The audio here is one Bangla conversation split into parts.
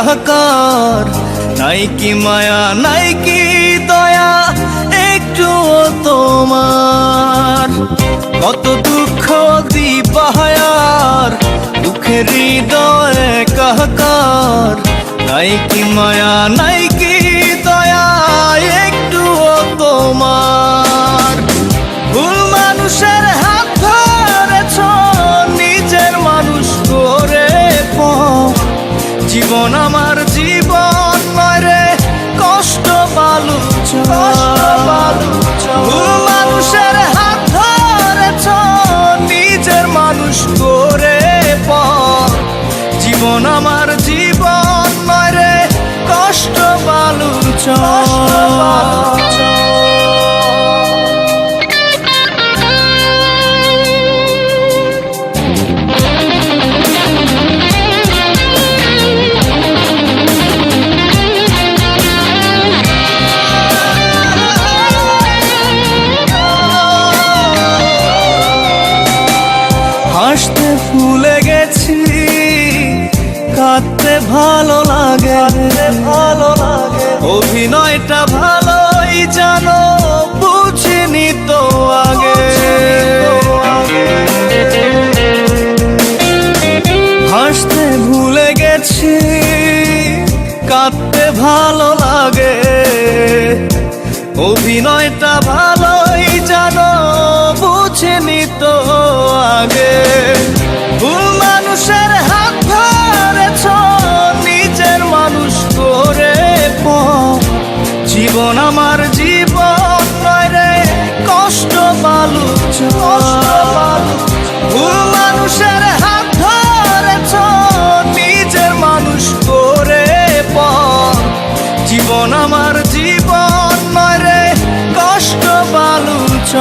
একাকার। নাই কি মায়া নাই কি দয়া একটুও তোমার। কত দুঃখ দিবাহার দুঃখের হৃদয় একাকার। নাই কি মায়া নাই কি দয়া একটুও তোমার। ভুল মানুষের হাত ধরেছ নিজের মানুষ করে জীবন আমার জীবন নয় রে কষ্ট বালুচ। ভুল মানুষের হাত ধরেছ নিজের মানুষ করে জীবন আমার জীবন নয় রে কষ্ট বালুচ। হাসতে ভুলে গেছি কাঁদতে ভালো লাগে, অভিনয়টা ভালোই জানো বুঝিনি তো আগে। হাসতে ভুলে গেছি কাঁদতে ভালো লাগে, অভিনয়টা ভালোই জানো বুঝিনি তো আগে। ভুল মানুষের হাত ধরেছ নিজের মানুষ করে জীবন আমার জীবন নয় রে কষ্ট বালুচ। ভুল মানুষের হাত ধরেছ নিজের মানুষ করে জীবন আমার জীবন নয় রে কষ্ট বালুচ।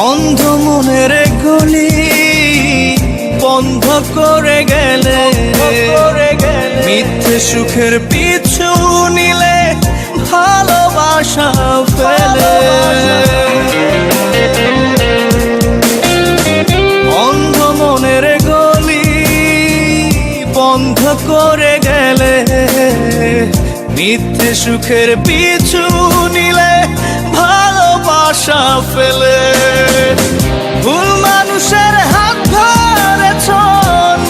অন্ধ মনের গলি বন্ধ করে গেলে, মিথ্যে সুখের পিছু নিলে ভালোবাসা ফেলে। অন্ধ মনের গলি বন্ধ করে গেলে, মিথ্যে সুখের পিছু নিলে ভালোবাসা ফেলে। ভুল মানুষের হাত ধরেছ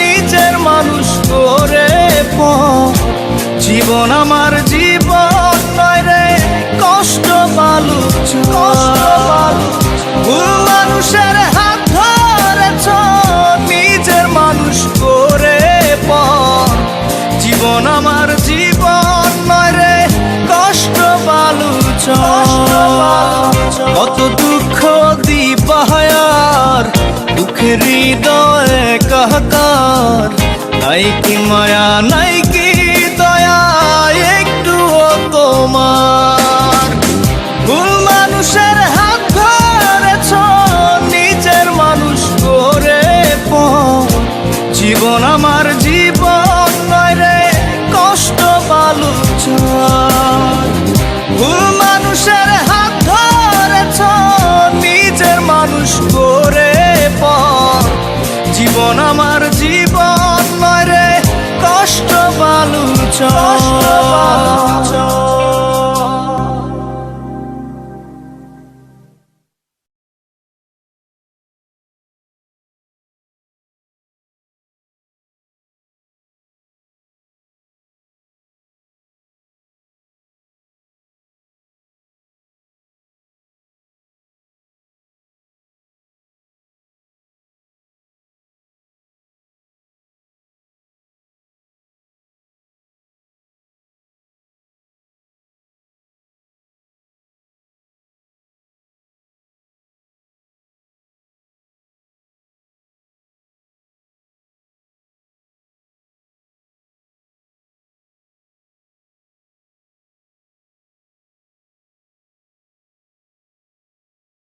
নিজের মানুষ করে জীবন আমার জীবন নয় রে কষ্ট বালুচ। ভুল মানুষের হাত ধরেছ নিজের মানুষ করে জীবন আমার জীবন নয় রে কষ্ট বালুচ। কত দুঃখ দিবাহার দুঃখের হৃদয় একাকার। নাই কি মায়া নাই কি দয়া একটুও তোমার। ভুল মানুষের হাত ধরেছ নিজের মানুষ করে জীবন আমার জীবন নয় রে কষ্ট বালুচ। ভুল মানুষের হাত ধরেছ নিজের মানুষ করে জীবন আমার জীবন নয় রে কষ্ট বালুচ।